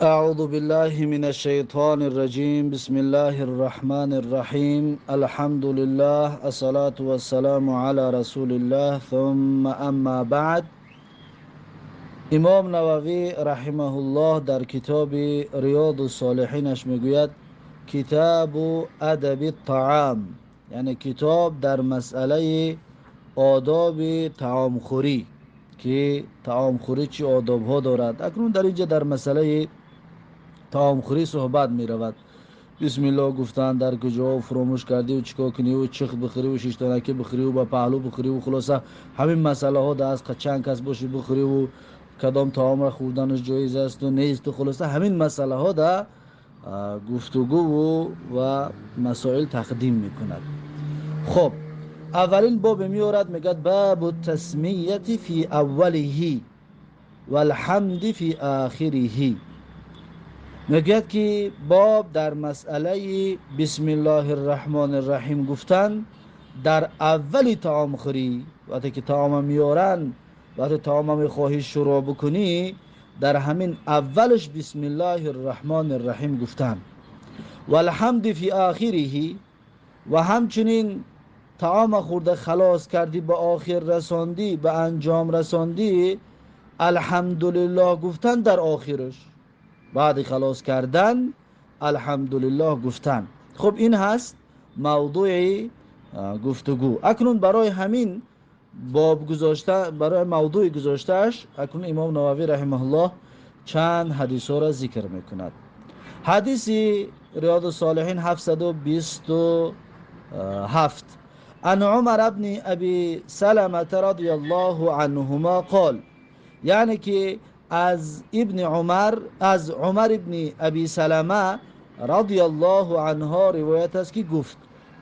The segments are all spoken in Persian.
أعوذ بالله من الشيطان الرجيم بسم الله الرحمن الرحيم الحمد لله الصلاة والسلام على رسول الله ثم أما بعد. امام نووی رحمه الله در کتاب ریاض الصالحینش میگوید کتاب ادب الطعام، یعنی کتاب در مسئله آداب طعام خوری که طعام خوری چی آداب ها دارد. اکنون در اینجا در مسئله طعام خوری صحبت می رود. بسم الله گفتن در کجا فراموش کردی و چیکار کنی و چخ بخوری و شیشتانکی بخوری و با پهلو بخوری و خلاصه همین مسئله ها دست چند کس باشی بخوری و کدام طعام را خوردنش جایز است و نیست و خلاصه همین مسئله ها در گفتگو و مسائل تقدیم میکند. خب اولین باب میارد میگه باب التسمیه فی اوله والحمد فی آخره. میگوید که باب در مسئله بسم الله الرحمن الرحیم گفتن در اول طعام خوری، وقتی که طعام میارن، وقتی طعام میخواهی شروع بکنی در همین اولش بسم الله الرحمن الرحیم گفتن. و الحمد فی آخره، و همچنین طعام خورده خلاص کردی به آخر رساندی، به انجام رساندی، الحمدلله گفتن در آخرش، بعد خلاص کردن الحمدلله گفتن. خب این هست موضوع گفتگو. اکنون برای همین باب گذاشته، برای موضوع گذاشتهش اکنون امام نووی رحمه الله چند حدیث را ذکر میکند. حدیث ریاض الصالحین 727 عن عمر بن ابی سلمة رضی الله عنهما قال، یعنی که از ابن عمر، از عمر ابن ابی سلمه رضی الله عنها روایت است که گفت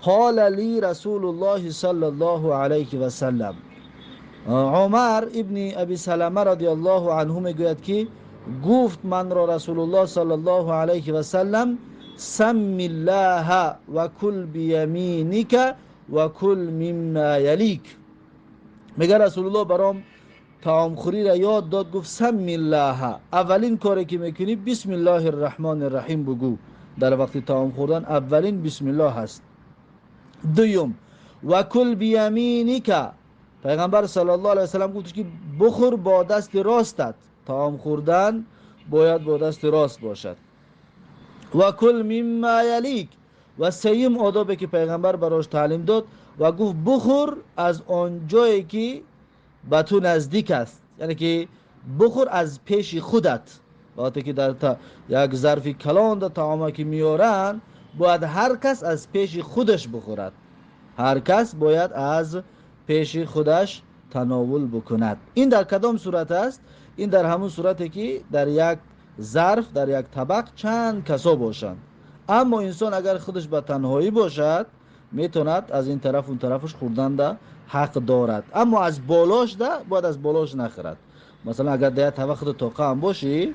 قال لی رسول الله صلی الله علیه و سلم. عمر ابن ابی سلمه رضی الله عنه میگوید که گفت من را رسول الله صلی الله علیه و سلم سم الله و کل بیمینک و کل مما یلیک. میگه رسول الله برام طعام خوری را یاد داد، گفت سم الله، اولین کاری که میکنی بسم الله الرحمن الرحیم بگو. در وقت طعام خوردن اولین بسم الله هست. دوم و کل بیمینک، پیغمبر صلی الله علیه و سلم گفت که بخور با دست راستت، طعام خوردن باید با دست راست باشد. و کل مما یلیک، و سیم آدابی که پیغمبر براش تعلیم داد و گفت بخور از آن جایی که به تو نزدیک است، یعنی که بخور از پیش خودت. وقتی که در یک ظرف کلان در طعامی که میارن باید هر کس از پیش خودش بخورد، هر کس باید از پیش خودش تناول بکند. این در کدام صورت است؟ این در همون صورتی که در یک ظرف، در یک طبق چند کسا باشند. اما انسان اگر خودش به تنهایی باشد میتوند از این طرف اون طرفش خوردن ده حق دارد، اما از بالاش ده باید از بالاش نخورد. مثلا اگر در طبق خود طاقه هم باشی،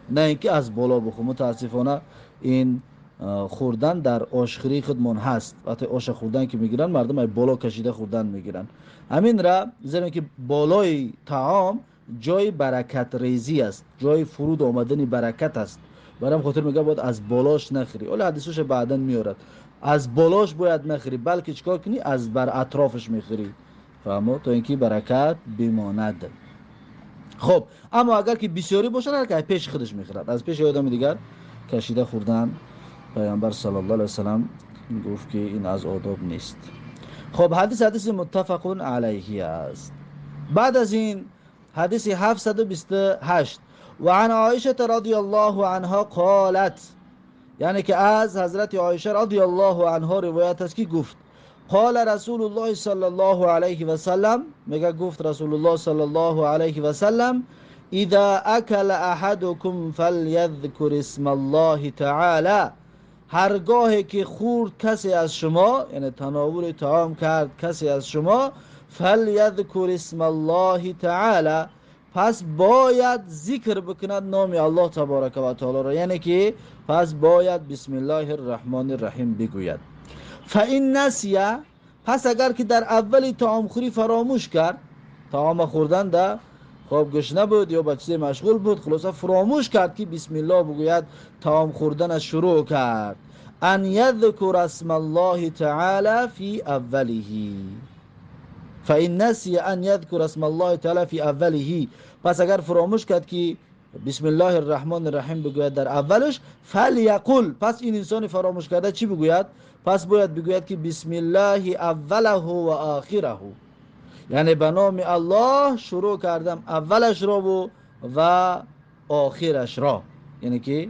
نه اینکه از بالا بخور. متاسفانه این خوردن در آشخوری خودمون هست. وقتی آش خوردن که میگیرن مردم ای بالا کشیده خوردن میگیرن. همین را زیرا که بالای طعام جای برکت ریزی است، جای فرود آمدن برکت است، برام خاطر میگه باید از بالاش نخوری. ولی حدیثش بعداً میارد از بالاش باید نخوری، بلکه چیکار کنی از بر اطرافش میخوری، فهمو، تا اینکه برکت بماند. خب اما اگر که بسیاری باشه هر که پیش خودش میخورد، از پیش آدم دیگر کشیده خوردن پیامبر صلی الله علیه و سلم گفت که این از آداب نیست. خب حدیث متفق علیه است. بعد از این حدیث 728 و عن عایشه رضی الله عنها قالت، یعنی که از حضرت عایشه رضی الله عنها روایت است که گفت قال رسول الله صلی الله علیه و سلم، میگه گفت رسول الله صلی الله علیه و سلم اذا اکل احدکم فلیذکر اسم الله تعالی، هرگاهی که خورد کسی از شما، یعنی تناول طعام کرد کسی از شما، فلیذکر اسم الله تعالی، پس باید ذکر بکند نام الله تبارک و تعالی را، یعنی که پس باید بسم الله الرحمن الرحیم بگوید. فإن نسیه، پس اگر که در اولی طعام خوری فراموش کرد، طعام خوردن در خواب گشنه بود یا با چیزی مشغول بود، خلاصه فراموش کرد که بسم الله بگوید، طعام خوردن شروع کرد. ان یذکر اسم الله تعالی فی اوله، فإن نسی ان یذکر اسم الله تعالی فی اوله، پس اگر فراموش کرد که بسم الله الرحمن الرحیم بگوید در اولش، فلیقل، پس این انسان فراموش کرده چی بگوید؟ پس باید بگوید که بسم الله اوله و آخره، یعنی به نام الله شروع کردم اولش را و آخرش را، یعنی که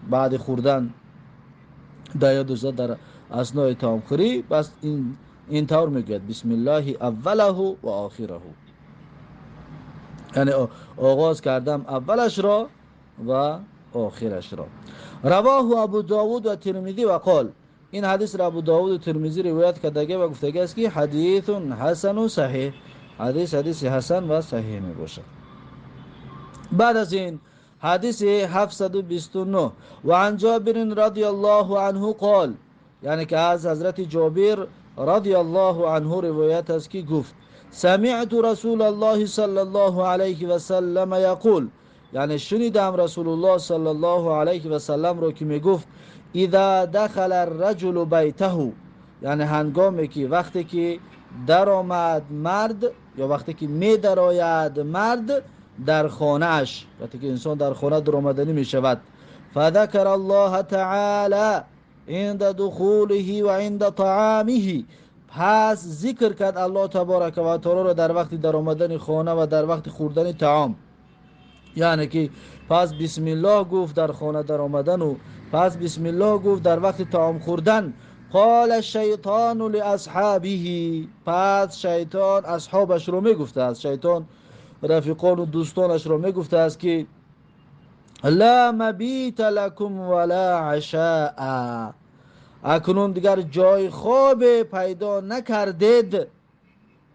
بعد خوردن دایا دوزا در اثنای طعام خوری، پس این طور میگوید بسم الله اوله و آخره، یعنی آغاز کردم اولش را و آخرش را. رواه ابو داود و ترمذی و قال، این حدیث را ابو داود و ترمذی روایت کرده و گفته است که حدیث حسن و صحیح، حدیث حسن و صحیح می باشد. بعد از این حدیث 729 و عن جابر رضی الله عنه قال، یعنی که از حضرت جابر رضی الله عنه روایت است که گفت سمعت رسول الله صلی الله علیه و سلم یقول، یعنی شنیدم رسول الله صلی الله علیه و سلم رو که می گفت اذا دخل الرجل بیته، یعنی هنگامی که وقتی که در آمد مرد یا وقتی که می درآید مرد در خانه اش، وقتی که انسان در خانه در آمدنی می شود، فذكر الله تعالی عند دخوله و عند طعامه، پس ذکر کرد الله تبارک و تعالی را در وقت در آمدن خانه و در وقت خوردن طعام، یعنی که پس بسم الله گفت در خانه در آمدن و پس بسم الله گفت در وقت طعام خوردن. قال الشیطان لاصحابه، پس شیطان اصحابش رو میگفته است، شیطان رفیقان و دوستانش رو میگفته است که لا مبیت لکم ولا عشاء، اکنون دیگر جای خواب پیدا نکردید.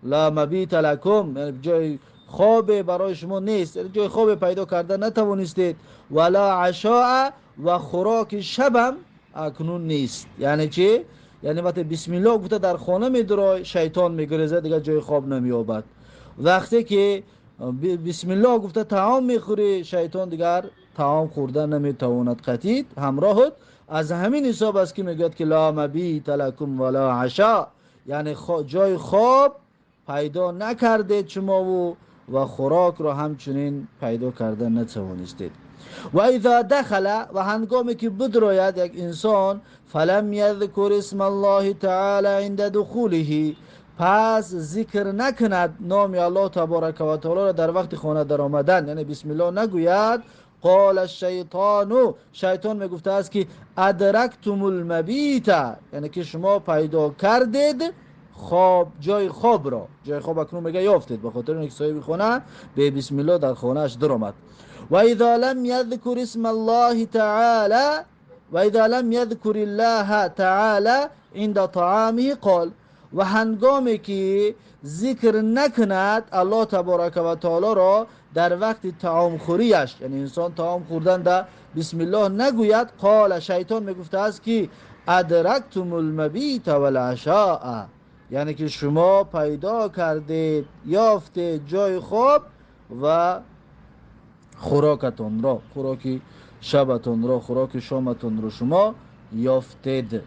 لا مبیت لکم، یعنی جای خواب برای شما نیست، یعنی جای خواب پیدا کرده نتوانستید. ولا عشاء، و خوراک شبم اکنون نیست. یعنی چی؟ یعنی وقتی بسم الله گفته در خانه میدرای، شیطان میگریزه دیگر جای خواب نمییابد. وقتی که بسم الله گفته طعام میخوری، شیطان دیگر طعام خوردن نمیتواند قطعید همراهت. از همین حساب است که میگوید که لا مبیت لکم ولا عشاء، یعنی جای خواب پیدا نکردید شما و خوراک را همچنین پیدا کردن نتوانستید. و اذا دخل، و هنگامی که بدراید یک انسان، فلم یذکر اسم الله تعالی عند دخوله، پس ذکر نکند نام الله تبارک و تعالی را در وقت خانه در آمدن، یعنی بسم الله نگوید، قال الشیطان، شیطان میگفته است که ادرکتم المبیت، یعنی که شما پیدا کردید خواب، جای خواب را، جای خواب اکنون میگه یافتید، به خاطر اینکه صاحب خانه به بسم الله در خانه اش در آمد. و اذا لم یذکر اسم الله تعالی، و اذا لم یذکر الله تعالی عند طعامه قال، و هنگامی که ذکر نکند الله تبارک و تعالی را در وقت طعام خوریش، یعنی انسان طعام خوردن در بسم الله نگوید، قال، شیطان میگفته است که ادرکتم المبیت والعشاء، یعنی که شما پیدا کردید، یافتید جای خواب و خوراکتون را، خوراک شبتون را، خوراک شامتون را شما یافتید.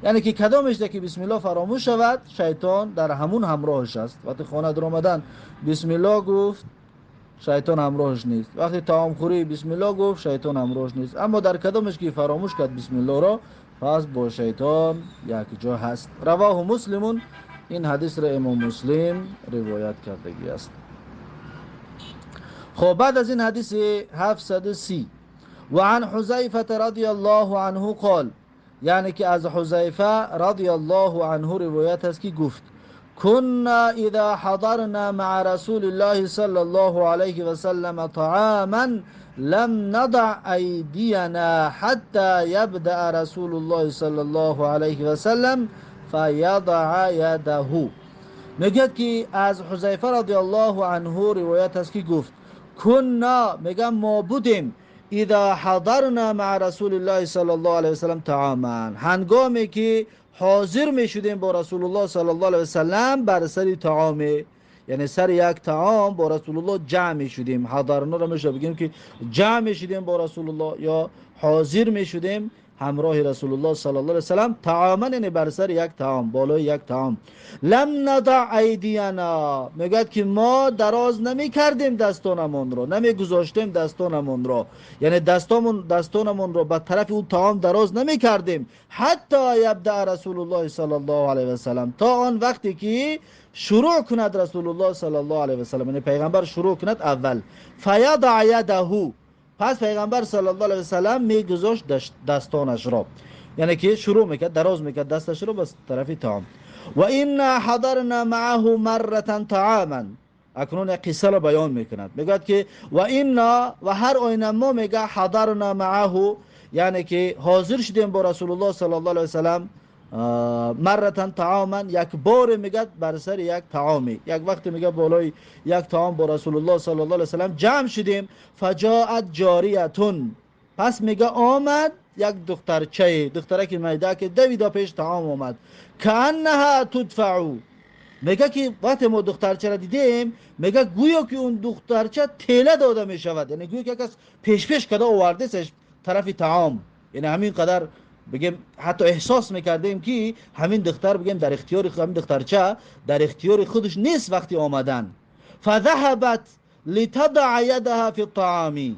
یعنی که کدامش ده که بسم الله فراموش شود، شیطان در همون همراهش است. وقتی خانه در آمدن بسم الله گفت، شیطان همراهش نیست. وقتی طعام خوری بسم الله گفت، شیطان همراهش نیست. اما در کدامش که فراموش کرد بسم الله را، پس با شیطان یک جا هست. رواه مسلمون، این حدیث را امام مسلم روایت کردگی است. خب بعد از این حدیث 730 و عن حذیفه رضی الله عنه قال، یعنی که از حذیفه رضی الله عنه روایت است که گفت كنا اذا حضرنا مع رسول الله صلی الله علیه و سلم طعاما لم نضع ایدینا حتى یبدأ رسول الله صلی الله علیه و سلم فیضع یده. میگه که از حذیفه رضی الله عنه روایت است که گفت کنا، میگم ما بودیم، اذا حضرنا مع رسول الله صلی الله علیه و سلم طعاما، هنگامی که حاضر می شدیم با رسول الله صلی الله علیه و سلم بر سر طعام، یعنی سر یک طعام با رسول الله جمع شدیم. حضرنا را میشه بگیم که جمع شدیم با رسول الله یا حاضر میشدیم همراه رسول الله صلی الله علیه و سلم طعاما، یعنی بر سر یک طعام، بالای یک طعام. لم ندع ایدینا، میگه که ما دراز نمی کردیم دستانمون رو، نمی گذاشتیم دستانمون رو، یعنی دستانمون رو به طرف اون طعام دراز نمی کردیم. حتی یبدأ رسول الله صلی الله علیه و سلم، تا آن وقتی که شروع کند رسول الله صلی الله علیه و سلم، یعنی پیغمبر شروع کند اول. فیضع یده، پس پیغمبر صلی الله علیه و سلم میگذاشت دستانش را، یعنی که شروع میکرد دراز میکرد دستش رو به طرف طعام. و این حضرنا معه مره طعاما، اکنون قصه رو بیان میکند، میگه که و این و هر آینه ما میگه حضرنا معه، یعنی که حاضر شدیم با رسول الله صلی الله علیه و سلم مره طعاما، یک بار میگه بر سر یک طعامی، یک وقت میگه بالای یک طعام با رسول الله صلی الله علیه و سلم جمع شدیم. فجاءت جاریتون، پس میگه آمد یک دخترچه، دختره که میده که دویدا پیش طعام آمد. کانها تدفع، میگه که وقتی ما دخترچه را دیدیم، میگه گویا که اون دخترچه تیله داده میشود، یعنی گویا که کس پیش کده آورده سش طرف طعام، یعنی همین قدر بگیم حتی احساس میکردیم که همین دختر بگیم در اختیار همین دخترچه در اختیار خودش نیست وقتی آمدن. فذهبت لتضع يدها في الطعام،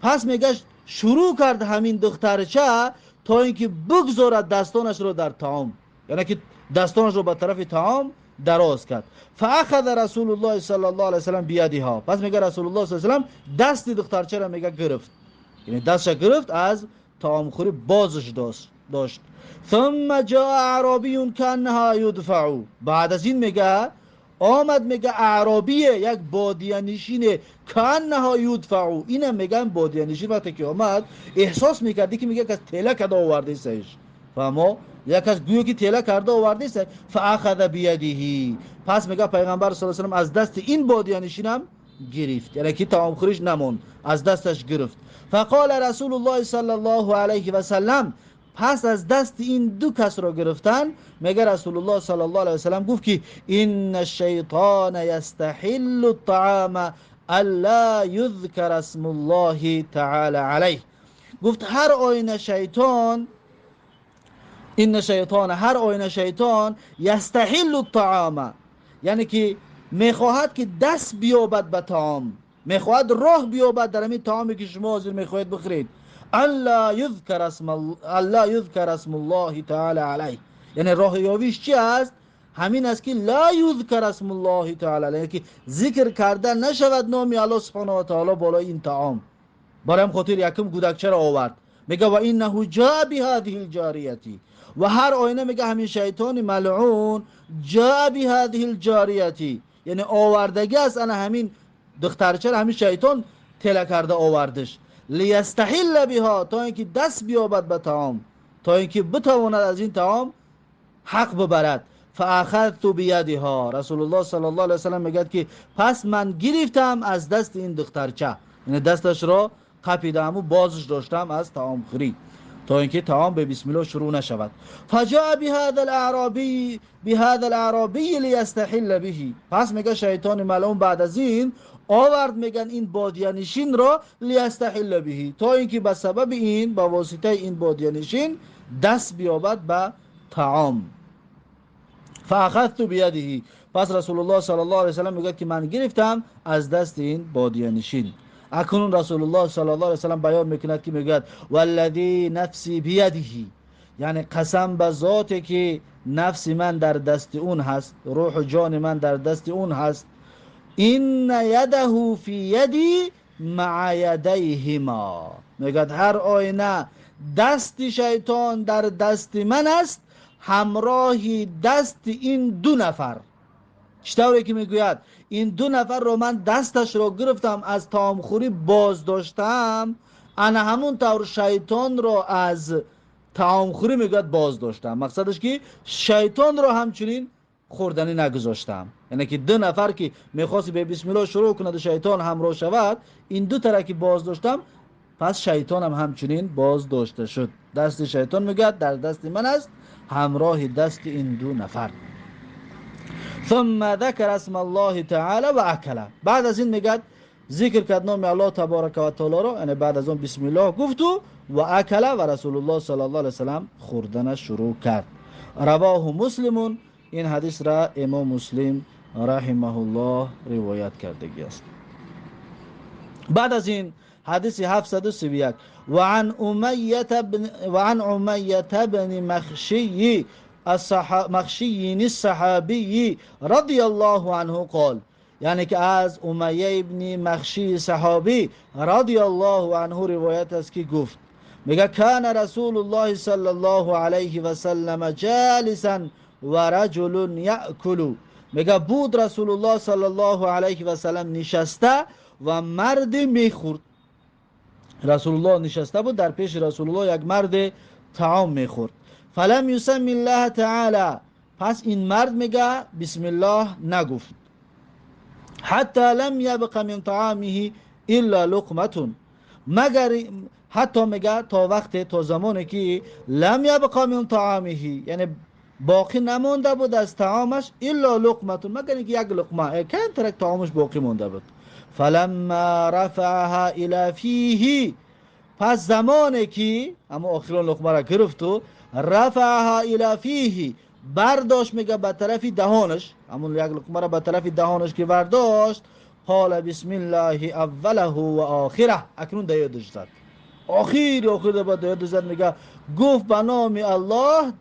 پس میگه شروع کرد همین دخترچه تا اینکه بگذارد دستانش رو در طعام، یعنی که دستانش رو به طرف طعام دراز کرد. فاخذ رسول الله صلی الله علیه و سلم بیدها، پس میگه رسول الله صلی الله علیه و سلم دست دخترچه را میگه گرفت، یعنی دستش گرفت از طعام خوری بازش داشت. ثم جاء اعرابی کانها یدفع، بعد از این میگه آمد میگه اعرابیه، یک بادیه نشینه، کانها یدفع، اینم میگن بادیه نشین وقتی که آمد احساس میکردی که میگه که تیله کرده آورده سهش، فهمو یک از گویا که تیله کرده آورده سه. فاخذ بیده، پس میگه پیغمبر صلی الله علیه و سلم از دست این بادیه نشینم گرفت، یعنی که طعام خوریش نمون از دستش گرفت. فقال رسول الله صلی الله علیه و سلم، پس از دست این دو کس را گرفتن، میگه رسول الله صلی الله علیه و سلم گفت که این الشیطان یستحل الطعام الا یذکر اسم الله تعالی علیه، گفت هر آینه شیطان، این شیطان، هر آینه شیطان یستحل الطعام، یعنی که میخواهد که دست بیابد به طعام، میخواهد راه بیابد در همین طعامی که شما حاضر میخواهید بخورید. الله یذکر اسم الله تعالی علیه، یعنی راه یابیش چی است؟ همین است که لا یذکر اسم الله تعالی علیه، که ذکر کردن نشود نام الله سبحانه و تعالی بالای این طعام. برای هم خاطر یکم گودکچه را آورد، میگه و انه جاء بهذه الجاریتی، و هر آینه میگه همین شیطان ملعون جاء بهذه الجاریتی، یعنی آوردگی است انا همین دخترچه همین شیطان تله کرده آوردش. لیستحل بها، تا اینکه دست بیابد به طعام، تا اینکه بتواند از این طعام حق ببرد. فاخذت بیدها، رسول الله صلی الله علیه و سلم میگه که پس من گرفتم از دست این دخترچه، یعنی دستش را قپیدم و بازش داشتم از طعام خوری تا اینکه طعام به بسم الله شروع نشود. فجاء بهذا الاعرابی لیستحل به، پس میگه شیطان ملعون بعد از این آورد میگن این بادیه نشین را لیستحل به، تا اینکه به سبب این، با واسطه این بادیه نشین دست بیابد به طعام. فاخذت بیده، پس رسول الله صلی الله علیه و سلم میگه که من گرفتم از دست این بادیه نشین. اکنون رسول الله صلی الله علیه و سلم بیان میکند که میگه والذی نفسی بیده، یعنی قسم به ذاتی که نفس من در دست اون هست، روح و جان من در دست اون هست، این یده فی یدی مع یدیهما، میگه هر آینه دست شیطان در دست من است همراهی دست این دو نفر. چطوری که میگوید این دو نفر رو من دستش رو گرفتم از طعام خوری باز داشتم، انا همون طور شیطان رو از طعام خوری میگوید باز داشتم، مقصدش که شیطان رو همچنین خوردنی نگذاشتم، یعنی که دو نفر که میخواست به بسم الله شروع کند و شیطان همراه شود، این دو طرح که باز داشتم، پس شیطان هم همچنین باز داشته شد. دست شیطان میگوید در دست من است همراه دست این دو نفر. ثم ذكر اسم الله تعالی و اکله. بعد از این میگه ذکر کرد نام الله تبارک و تعالی رو، یعنی بعد از اون بسم الله گفت و اکله و رسول الله صلی الله علیه وسلم خوردن شروع کرد. رواه مسلمون، این حدیث را امام مسلم رحمه الله روایت کرده است. بعد از این حدیث 731 وعن امیه بن مخشی الصحابی رضی الله عنه قال، یعنی که از امیه ابن مخشی صحابی رضی الله عنه روایت است که گفت، میگه کان رسول الله صلی الله علیه و سلم جالسا و رجل یأکل، میگه بود رسول الله صلی الله علیه و سلم نشسته و مرد میخورد. رسول الله نشسته بود، در پیش رسول الله یک مرد طعام میخورد. فلم یسمی الله تعالی، پس این مرد میگه بسم الله نگفت. حتی لم یبق من طعامه الا لقمه، مگر حتی میگه تا زمانی که لم یبق من طعامه، یعنی باقی نمونده بود از طعامش الا لقمه، مگر اینکه یک لقمه کم ترک طعامش باقی مونده بود. فلما رفعها الى فیه، پس زمانی که اما آخران لقمه را گرفت و رفعها الى فیه، برداشت میگه به طرف دهانش، همون یک لقمه را به طرف دهانش که برداشت، قال بسم الله اوله و آخره، اکنون دیادش زد، آخر بعد دیادش زد، میگه گفت به نام الله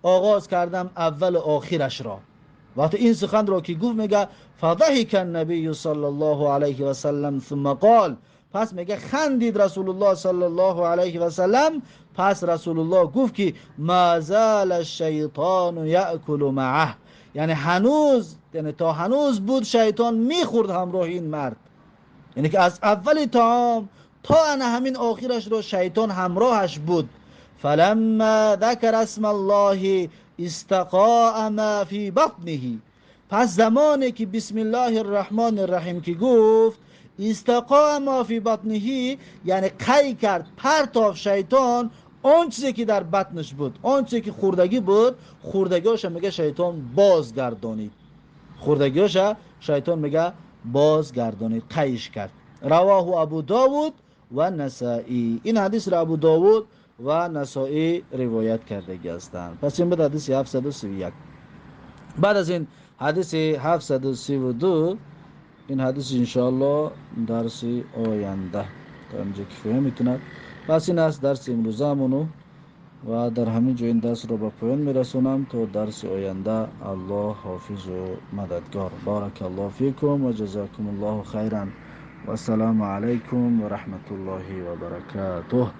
آغاز کردم اول و آخرش را. وقتی این سخن را که گفت میگه فضحک النبی صلی الله علیه و سلم ثم قال، پس میگه خندید رسول الله صلی الله علیه و سلم، پس رسول الله گفت که ما زال الشیطان یأکل معه، یعنی هنوز، یعنی تا هنوز بود شیطان میخورد همراه این مرد، یعنی که از اول طعام تا همین آخرش رو شیطان همراهش بود. فلما ذکر اسم الله استقاء ما فی بطنه، پس زمانی که بسم الله الرحمن الرحیم که گفت، استقاء ما فی بطنه یعنی قی کرد، پرتاف شیطان آن چیزی که در بطنش بود، آن چیزی که خوردگی بود، خوردگیش میگه شیطان بازگردانید، خوردگیش شیطان میگه بازگردانید، قیش کرد. رواه ابو داود و نسائی، این حدیث را ابو داود و نسائی روایت کرده هستند. پس این بود حدیث 731. بعد از این حدیث 732، این حدیث انشاءالله درس آینده تا اینجا کفایه میتوند. پس این است درس امروزمونو و در همین جا این درس رو به پایان میرسونم تا درس آینده. الله حافظ و مددگار. بارک الله فیکم و جزاکم الله خیرا و السلام علیکم و رحمت الله و برکاته.